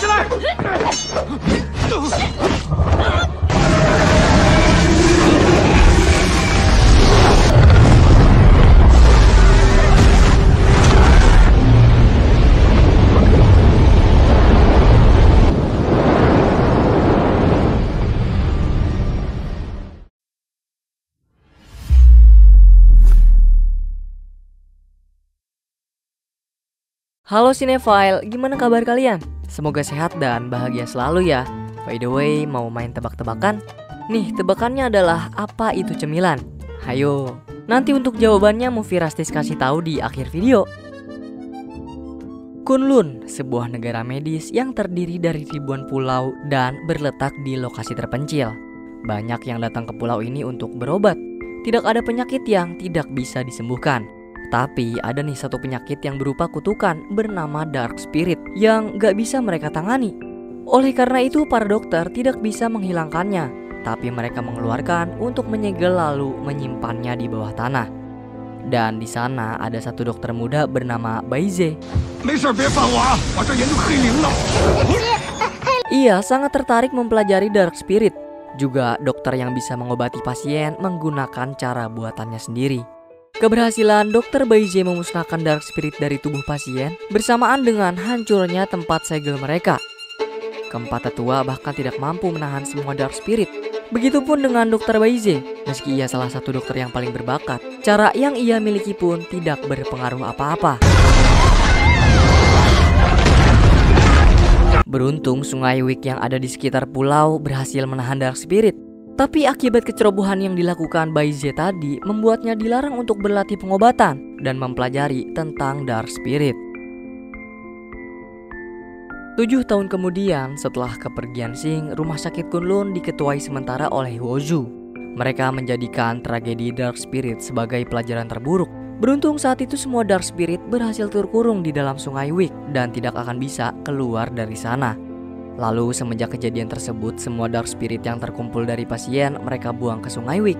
起来！ Halo Cinephile, gimana kabar kalian? Semoga sehat dan bahagia selalu ya. By the way, mau main tebak-tebakan? Nih, tebakannya adalah apa itu cemilan? Hayo, nanti untuk jawabannya Movie Rastis kasih tahu di akhir video. Kunlun, sebuah negara medis yang terdiri dari ribuan pulau dan berletak di lokasi terpencil. Banyak yang datang ke pulau ini untuk berobat. Tidak ada penyakit yang tidak bisa disembuhkan. Tapi ada nih satu penyakit yang berupa kutukan bernama Dark Spirit yang gak bisa mereka tangani. Oleh karena itu para dokter tidak bisa menghilangkannya, tapi mereka mengeluarkan untuk menyegel lalu menyimpannya di bawah tanah. Dan di sana ada satu dokter muda bernama Baize. Ia sangat tertarik mempelajari Dark Spirit, juga dokter yang bisa mengobati pasien menggunakan cara buatannya sendiri. Keberhasilan Dr. Baize memusnahkan Dark Spirit dari tubuh pasien bersamaan dengan hancurnya tempat segel mereka. Keempat tetua bahkan tidak mampu menahan semua Dark Spirit. Begitupun dengan Dr. Baize, meski ia salah satu dokter yang paling berbakat, cara yang ia miliki pun tidak berpengaruh apa-apa. Beruntung Sungai Wick yang ada di sekitar pulau berhasil menahan Dark Spirit. Tapi akibat kecerobohan yang dilakukan Baize tadi membuatnya dilarang untuk berlatih pengobatan dan mempelajari tentang Dark Spirit. 7 tahun kemudian setelah kepergian Xing, rumah sakit Kunlun diketuai sementara oleh Huozhu. Mereka menjadikan tragedi Dark Spirit sebagai pelajaran terburuk. Beruntung saat itu semua Dark Spirit berhasil terkurung di dalam Sungai Wick dan tidak akan bisa keluar dari sana. Lalu semenjak kejadian tersebut, semua Dark Spirit yang terkumpul dari pasien mereka buang ke Sungai Wick.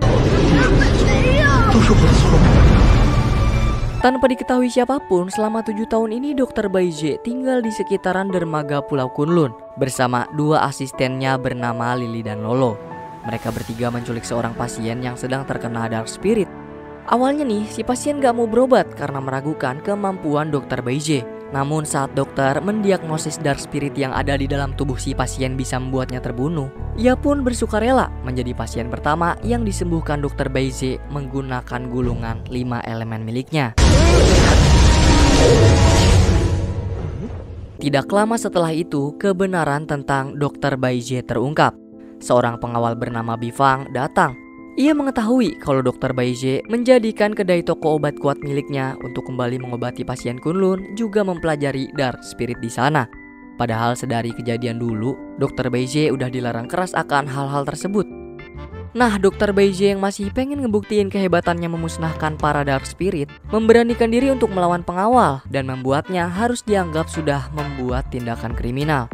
Tanpa diketahui siapapun, selama 7 tahun ini Dr. Baize tinggal di sekitaran dermaga Pulau Kunlun bersama 2 asistennya bernama Lily dan Lolo. Mereka bertiga menculik seorang pasien yang sedang terkena Dark Spirit. Awalnya nih, si pasien gak mau berobat karena meragukan kemampuan Dr. Baize. Namun saat dokter mendiagnosis Dark Spirit yang ada di dalam tubuh si pasien bisa membuatnya terbunuh, ia pun bersukarela menjadi pasien pertama yang disembuhkan Dr. Baize menggunakan gulungan 5 elemen miliknya. Tidak lama setelah itu, kebenaran tentang Dr. Baize terungkap. Seorang pengawal bernama Bifang datang. Ia mengetahui kalau Dr. Baize menjadikan kedai toko obat kuat miliknya untuk kembali mengobati pasien Kunlun, juga mempelajari Dark Spirit di sana. Padahal sedari kejadian dulu, Dr. Baize udah dilarang keras akan hal-hal tersebut. Nah, Dr. Baize yang masih pengen ngebuktiin kehebatannya memusnahkan para Dark Spirit, memberanikan diri untuk melawan pengawal dan membuatnya harus dianggap sudah membuat tindakan kriminal.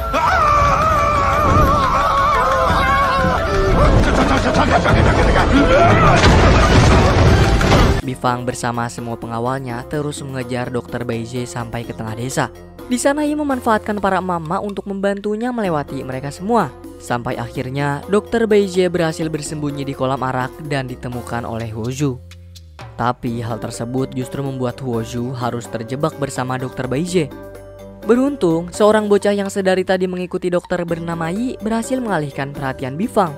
Bifang bersama semua pengawalnya terus mengejar Dr. Baize sampai ke tengah desa. Di sana ia memanfaatkan para mama untuk membantunya melewati mereka semua. Sampai akhirnya Dr. Baize berhasil bersembunyi di kolam arak dan ditemukan oleh Huozhu. Tapi hal tersebut justru membuat Huozhu harus terjebak bersama Dr. Baize. Beruntung, seorang bocah yang sedari tadi mengikuti dokter bernama Yi berhasil mengalihkan perhatian Bifang.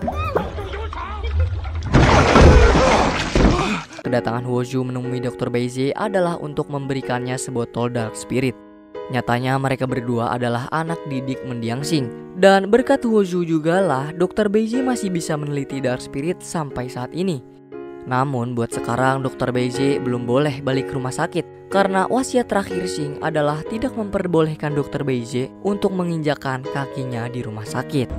Kedatangan Huozhu menemui Dr. Baize adalah untuk memberikannya sebotol Dark Spirit. Nyatanya mereka berdua adalah anak didik mendiang Xing. Dan berkat Huozhu jugalah Dr. Baize masih bisa meneliti Dark Spirit sampai saat ini. Namun buat sekarang Dr. Baize belum boleh balik ke rumah sakit karena wasiat terakhir Xing adalah tidak memperbolehkan Dr. Baize untuk menginjakkan kakinya di rumah sakit.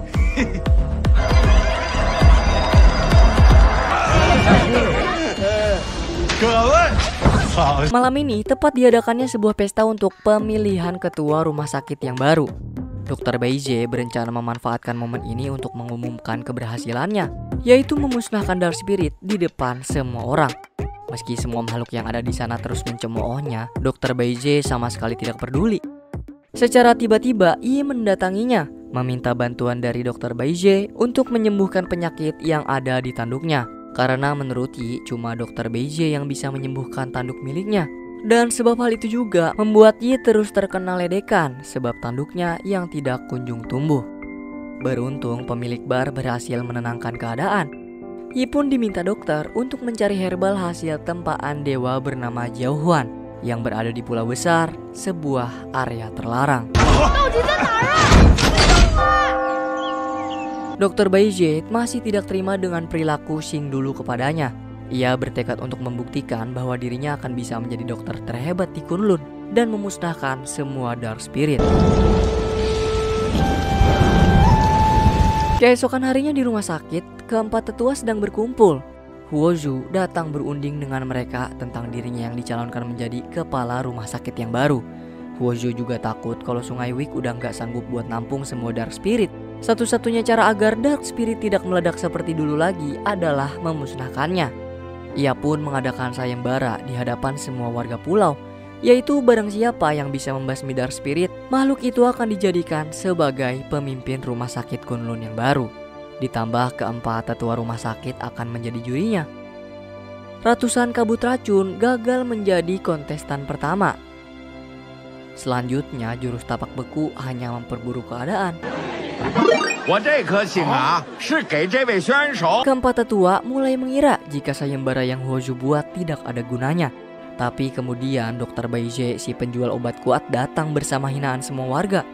Malam ini tepat diadakannya sebuah pesta untuk pemilihan ketua rumah sakit yang baru. Dr. Baize berencana memanfaatkan momen ini untuk mengumumkan keberhasilannya, yaitu memusnahkan Dark Spirit di depan semua orang. Meski semua makhluk yang ada di sana terus mencemoohnya, Dr. Baize sama sekali tidak peduli. Secara tiba-tiba Yi mendatanginya, meminta bantuan dari Dr. Baizhe untuk menyembuhkan penyakit yang ada di tanduknya. Karena menurut Yi, cuma Dr. Baizhe yang bisa menyembuhkan tanduk miliknya. Dan sebab hal itu juga membuat Yi terus terkena ledekan sebab tanduknya yang tidak kunjung tumbuh. Beruntung pemilik bar berhasil menenangkan keadaan. Yi pun diminta dokter untuk mencari herbal hasil tempaan dewa bernama Jiaohuan yang berada di pulau besar, sebuah area terlarang. Dr. Baizhe masih tidak terima dengan perilaku Xing dulu kepadanya. Ia bertekad untuk membuktikan bahwa dirinya akan bisa menjadi dokter terhebat di Kunlun dan memusnahkan semua Dark Spirit. Keesokan harinya di rumah sakit, keempat tetua sedang berkumpul. Huozhu datang berunding dengan mereka tentang dirinya yang dicalonkan menjadi kepala rumah sakit yang baru. Huozhu juga takut kalau Sungai Wik udah nggak sanggup buat nampung semua Dark Spirit. Satu-satunya cara agar Dark Spirit tidak meledak seperti dulu lagi adalah memusnahkannya. Ia pun mengadakan sayembara di hadapan semua warga pulau, yaitu barang siapa yang bisa membasmi Dark Spirit, makhluk itu akan dijadikan sebagai pemimpin rumah sakit Kunlun yang baru. Ditambah keempat tetua rumah sakit akan menjadi jurinya. Ratusan kabut racun gagal menjadi kontestan pertama. Selanjutnya jurus tapak beku hanya memperburuk keadaan. Keempat tetua mulai mengira jika sayembara yang Huozhu buat tidak ada gunanya. Tapi kemudian Dr. Baizhe, si penjual obat kuat, datang bersama hinaan semua warga.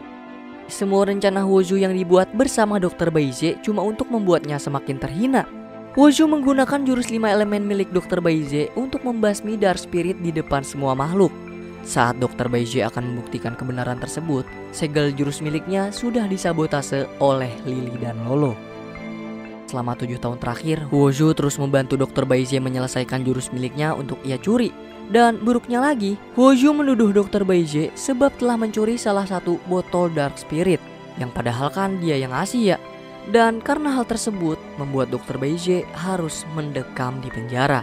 Semua rencana Huozhu yang dibuat bersama Dr. Baizhe cuma untuk membuatnya semakin terhina. Huozhu menggunakan jurus 5 elemen milik Dr. Baizhe untuk membasmi Dark Spirit di depan semua makhluk. Saat Dr. Baizhe akan membuktikan kebenaran tersebut, segel jurus miliknya sudah disabotase oleh Lily dan Lolo. Selama 7 tahun terakhir, Huozhu terus membantu Dr. Baizhe menyelesaikan jurus miliknya untuk ia curi. Dan buruknya lagi, Huozhu menuduh Dr. Baizhe sebab telah mencuri salah satu botol Dark Spirit, yang padahal kan dia yang ngasih ya. Dan karena hal tersebut, membuat Dr. Baizhe harus mendekam di penjara.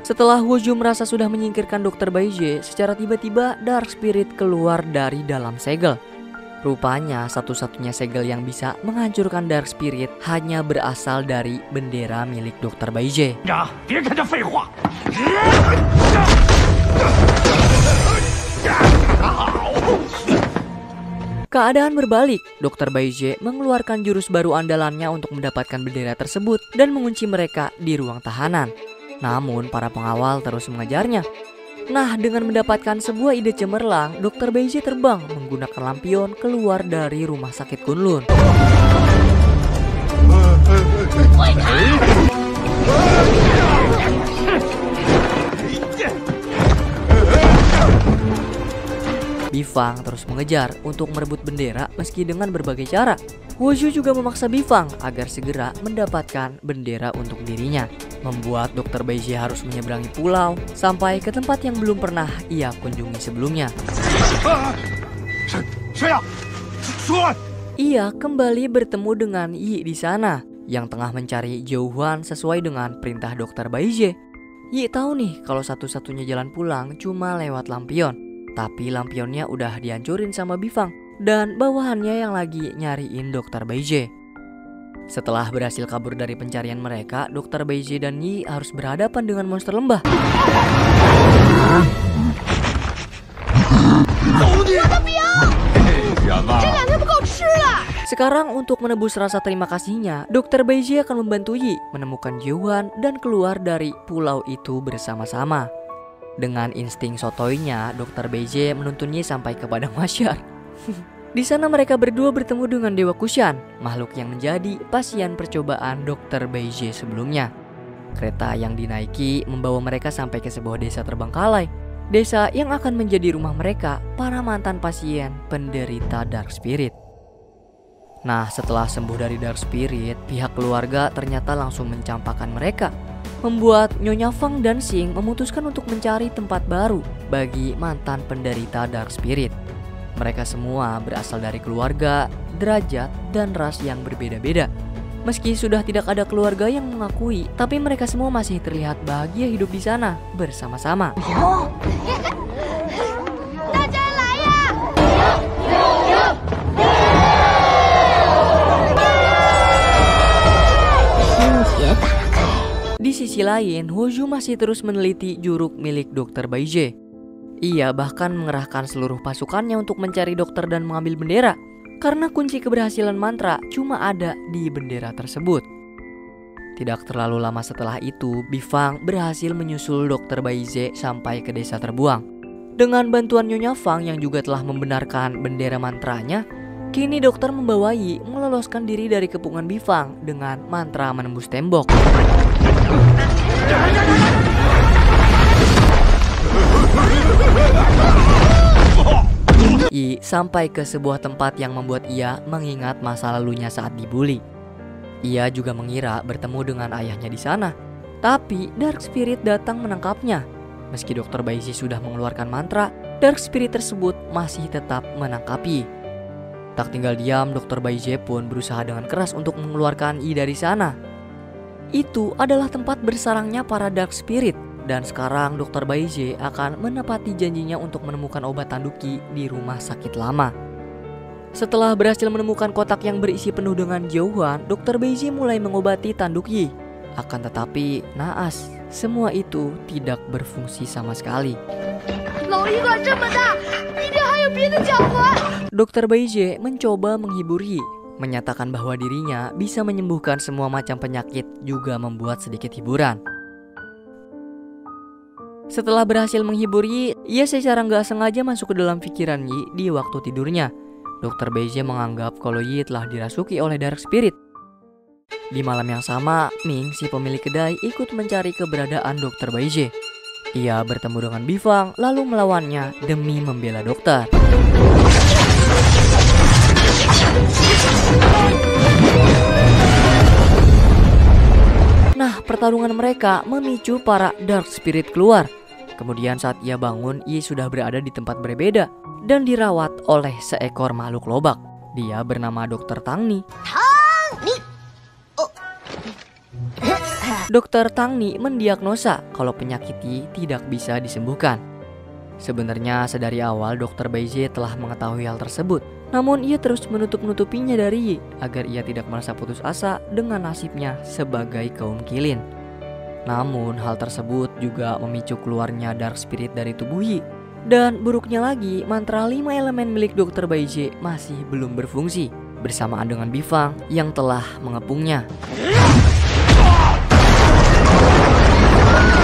Setelah Huozhu merasa sudah menyingkirkan Dr. Baizhe, secara tiba-tiba Dark Spirit keluar dari dalam segel. Rupanya satu-satunya segel yang bisa menghancurkan Dark Spirit hanya berasal dari bendera milik Dr. Baizhe. Keadaan berbalik, Dr. Baizhe mengeluarkan jurus baru andalannya untuk mendapatkan bendera tersebut dan mengunci mereka di ruang tahanan. Namun para pengawal terus mengejarnya. Nah, dengan mendapatkan sebuah ide cemerlang, Dr. Baizhe terbang menggunakan lampion keluar dari rumah sakit Kunlun. Bifang terus mengejar untuk merebut bendera meski dengan berbagai cara. Huozhu juga memaksa Bifang agar segera mendapatkan bendera untuk dirinya, membuat Dr. Baizhe harus menyeberangi pulau sampai ke tempat yang belum pernah ia kunjungi sebelumnya. Ia kembali bertemu dengan Yi di sana yang tengah mencari Jiaohuan sesuai dengan perintah Dr. Baizhe. Yi tahu nih kalau satu-satunya jalan pulang cuma lewat lampion, tapi lampionnya udah dihancurin sama Bifang dan bawahannya yang lagi nyariin Dr. Baizhe. Setelah berhasil kabur dari pencarian mereka, Dr. Baizhe dan Yi harus berhadapan dengan monster lembah. Sekarang untuk menebus rasa terima kasihnya, Dr. Baizhe akan membantu Yi menemukan Jiaohuan dan keluar dari pulau itu bersama-sama. Dengan insting sotoinya, Dr. Baizhe menuntun Yi sampai ke padang mahsyar. Di sana mereka berdua bertemu dengan Dewa Kushan, makhluk yang menjadi pasien percobaan Dr. Baizhe sebelumnya. Kereta yang dinaiki membawa mereka sampai ke sebuah desa terbengkalai. Desa yang akan menjadi rumah mereka, para mantan pasien penderita Dark Spirit. Nah, setelah sembuh dari Dark Spirit, pihak keluarga ternyata langsung mencampakkan mereka, membuat Nyonya Fang dan Xing memutuskan untuk mencari tempat baru bagi mantan penderita Dark Spirit. Mereka semua berasal dari keluarga, derajat, dan ras yang berbeda-beda. Meski sudah tidak ada keluarga yang mengakui, tapi mereka semua masih terlihat bahagia hidup di sana bersama-sama. sisi lain, Hoju masih terus meneliti juruk milik Dr. Baije. Ia bahkan mengerahkan seluruh pasukannya untuk mencari dokter dan mengambil bendera, karena kunci keberhasilan mantra cuma ada di bendera tersebut. Tidak terlalu lama setelah itu, Bifang berhasil menyusul Dr. Baije sampai ke desa terbuang. Dengan bantuan Nyonya Fang yang juga telah membenarkan bendera mantranya, kini dokter membawa Yi meloloskan diri dari kepungan Bifang dengan mantra menembus tembok. Yi sampai ke sebuah tempat yang membuat ia mengingat masa lalunya saat dibully. Ia juga mengira bertemu dengan ayahnya di sana, tapi Dark Spirit datang menangkapnya. Meski Dr. Baije sudah mengeluarkan mantra, Dark Spirit tersebut masih tetap menangkapi. Tak tinggal diam, Dr. Baije pun berusaha dengan keras untuk mengeluarkan Yi dari sana. Itu adalah tempat bersarangnya para Dark Spirit, dan sekarang Dr. Baije akan menepati janjinya untuk menemukan obat Tanduki di rumah sakit lama. Setelah berhasil menemukan kotak yang berisi penuh dengan jauhan, Dr. Baije mulai mengobati Tanduki. Akan tetapi, naas, semua itu tidak berfungsi sama sekali. Dr. Baije mencoba menghibur Yi, menyatakan bahwa dirinya bisa menyembuhkan semua macam penyakit, juga membuat sedikit hiburan. Setelah berhasil menghibur Yi, ia secara nggak sengaja masuk ke dalam pikiran Yi di waktu tidurnya. Dr. Baije menganggap kalau Yi telah dirasuki oleh Dark Spirit. Di malam yang sama, Ming, si pemilik kedai, ikut mencari keberadaan Dr. Baije. Ia bertemu dengan Bifang lalu melawannya demi membela dokter. Nah, pertarungan mereka memicu para Dark Spirit keluar. Kemudian saat ia bangun, Yi sudah berada di tempat berbeda dan dirawat oleh seekor makhluk lobak. Dia bernama Dr. Tangni. Dr. Tangni mendiagnosa kalau penyakit Yi tidak bisa disembuhkan. Sebenarnya sedari awal Dr. Baije telah mengetahui hal tersebut, namun ia terus menutup-nutupinya dari Yi agar ia tidak merasa putus asa dengan nasibnya sebagai kaum kilin. Namun hal tersebut juga memicu keluarnya Dark Spirit dari tubuh Yi. Dan buruknya lagi, mantra 5 elemen milik Dr. Baije masih belum berfungsi bersamaan dengan Bifang yang telah mengepungnya.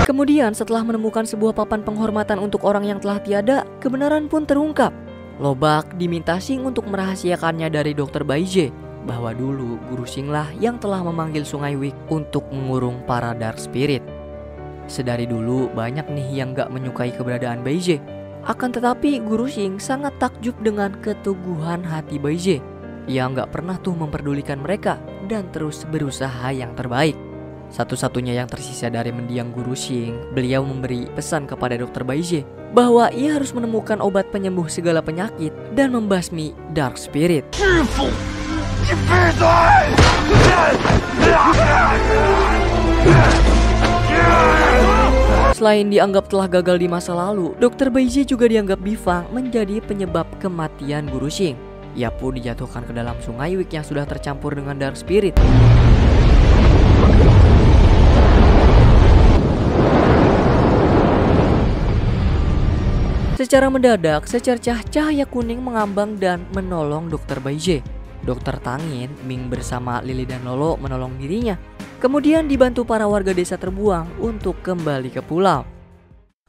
Kemudian setelah menemukan sebuah papan penghormatan untuk orang yang telah tiada, kebenaran pun terungkap. Lobak diminta Xing untuk merahasiakannya dari Dr. Baije bahwa dulu Guru Xing lah yang telah memanggil Sungai Wik untuk mengurung para Dark Spirit. Sedari dulu banyak nih yang gak menyukai keberadaan Baije. Akan tetapi Guru Xing sangat takjub dengan keteguhan hati Baije. Ia gak pernah tuh memperdulikan mereka dan terus berusaha yang terbaik. Satu-satunya yang tersisa dari mendiang Guru Xing, beliau memberi pesan kepada Dr. Baije bahwa ia harus menemukan obat penyembuh segala penyakit dan membasmi Dark Spirit. Selain dianggap telah gagal di masa lalu, Dr. Baije juga dianggap Bifang menjadi penyebab kematian Guru Xing. Ia pun dijatuhkan ke dalam Sungai Wik yang sudah tercampur dengan Dark Spirit. Secara mendadak, secercah cahaya kuning mengambang dan menolong Dr. Baije. Dr. Tangin, Ming bersama Lili dan Lolo menolong dirinya. Kemudian dibantu para warga desa terbuang untuk kembali ke pulau.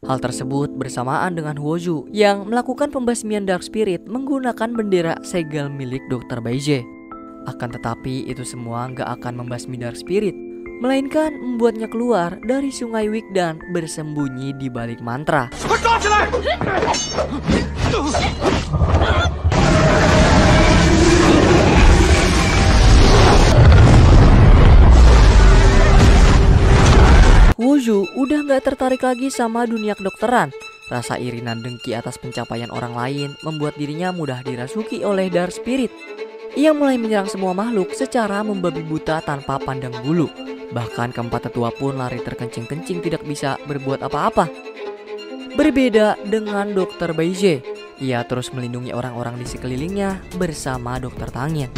Hal tersebut bersamaan dengan Huoju yang melakukan pembasmian Dark Spirit menggunakan bendera segel milik Dr. Baije. Akan tetapi itu semua nggak akan membasmi Dark Spirit, melainkan membuatnya keluar dari Sungai Wik dan bersembunyi di balik mantra. Wuju udah gak tertarik lagi sama dunia kedokteran. Rasa iri dan dengki atas pencapaian orang lain membuat dirinya mudah dirasuki oleh Dark Spirit. Ia mulai menyerang semua makhluk secara membabi buta tanpa pandang bulu. Bahkan keempat tetua pun lari terkencing-kencing tidak bisa berbuat apa-apa. Berbeda dengan Dr. Baije, ia terus melindungi orang-orang di sekelilingnya bersama Dr. Tangin.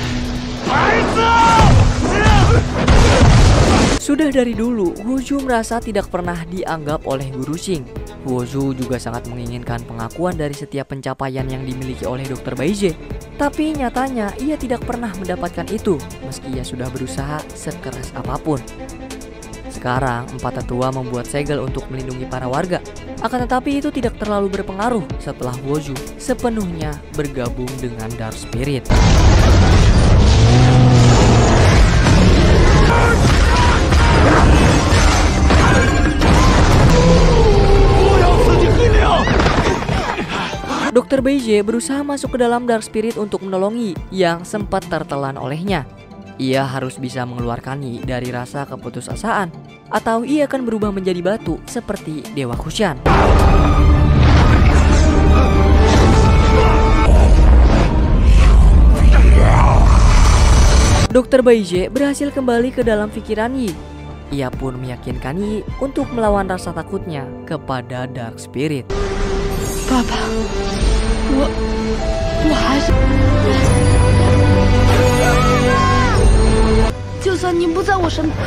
Sudah dari dulu, Woju merasa tidak pernah dianggap oleh Guru Xing. Woju juga sangat menginginkan pengakuan dari setiap pencapaian yang dimiliki oleh Dr. Baizhe. Tapi nyatanya ia tidak pernah mendapatkan itu, meski ia sudah berusaha sekeras apapun. Sekarang, empat tetua membuat segel untuk melindungi para warga. Akan tetapi itu tidak terlalu berpengaruh setelah Woju sepenuhnya bergabung dengan Dark Spirit. Dr. Baizhe berusaha masuk ke dalam Dark Spirit untuk menolongi yang sempat tertelan olehnya. Ia harus bisa mengeluarkannya dari rasa keputusasaan, atau ia akan berubah menjadi batu seperti Dewa Kushan. Dr. Baizhe berhasil kembali ke dalam pikiran Yi. Ia pun meyakinkan Yi untuk melawan rasa takutnya kepada Dark Spirit. Papa, 我还是，就算您不在我身旁，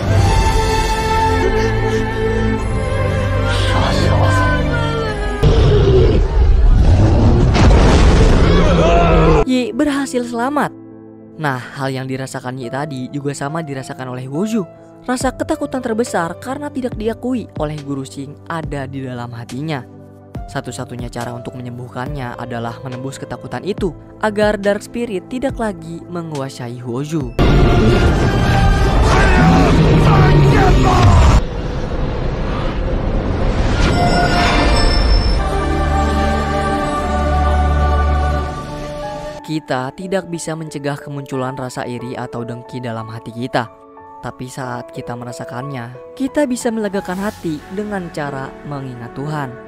傻小子。Yi berhasil selamat. Nah, hal yang dirasakan Yi tadi juga sama dirasakan oleh Woju. Rasa ketakutan terbesar karena tidak diakui oleh Guru Xing ada di dalam hatinya. Satu-satunya cara untuk menyembuhkannya adalah menembus ketakutan itu agar Dark Spirit tidak lagi menguasai Woju. Kita tidak bisa mencegah kemunculan rasa iri atau dengki dalam hati kita. Tapi saat kita merasakannya, kita bisa melegakan hati dengan cara mengingat Tuhan.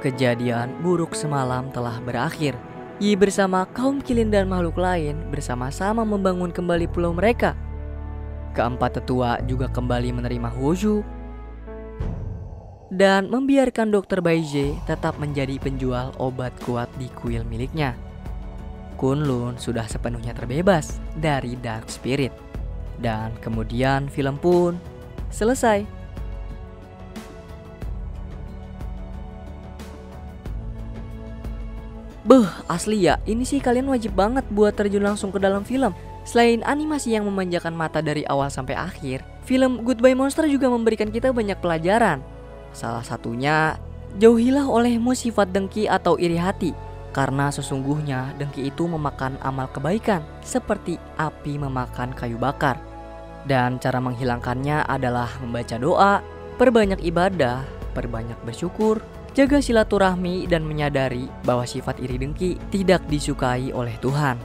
Kejadian buruk semalam telah berakhir. Yi bersama kaum Qilin dan makhluk lain bersama-sama membangun kembali pulau mereka. Keempat tetua juga kembali menerima Woju dan membiarkan Dr. Baizhe tetap menjadi penjual obat kuat di kuil miliknya. Kunlun sudah sepenuhnya terbebas dari Dark Spirit. Dan kemudian film pun selesai. Beuh, asli ya, ini sih kalian wajib banget buat terjun langsung ke dalam film. Selain animasi yang memanjakan mata dari awal sampai akhir, film Goodbye Monster juga memberikan kita banyak pelajaran. Salah satunya, jauhilah olehmu sifat dengki atau iri hati, karena sesungguhnya dengki itu memakan amal kebaikan, seperti api memakan kayu bakar. Dan cara menghilangkannya adalah membaca doa, perbanyak ibadah, perbanyak bersyukur, jaga silaturahmi, dan menyadari bahwa sifat iri dengki tidak disukai oleh Tuhan.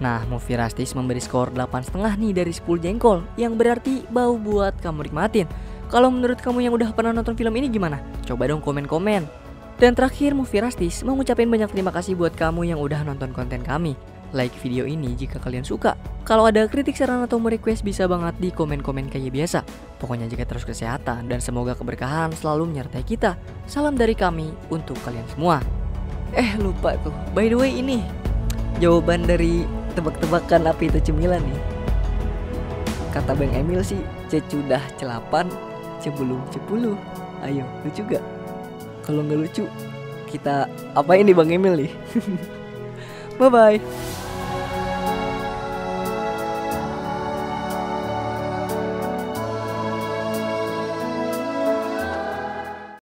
Nah, Movie Rastis memberi skor 8,5 nih dari 10 jengkol, yang berarti bau buat kamu nikmatin. Kalau menurut kamu yang udah pernah nonton film ini gimana? Coba dong komen-komen. Dan terakhir, Movie Rastis mau ngucapin banyak terima kasih buat kamu yang udah nonton konten kami. Like video ini jika kalian suka. Kalau ada kritik, saran, atau mau request bisa banget di komen-komen kayak biasa. Pokoknya jaga terus kesehatan dan semoga keberkahan selalu menyertai kita. Salam dari kami untuk kalian semua. Lupa tuh. By the way, ini jawaban dari tebak-tebakan apa itu cemilan nih. Kata Bang Emil sih, cecudah celapan, cebelum cepuluh. Ayo, lucu gak? Kalau nggak lucu, kita apain nih Bang Emil nih? Bye-bye.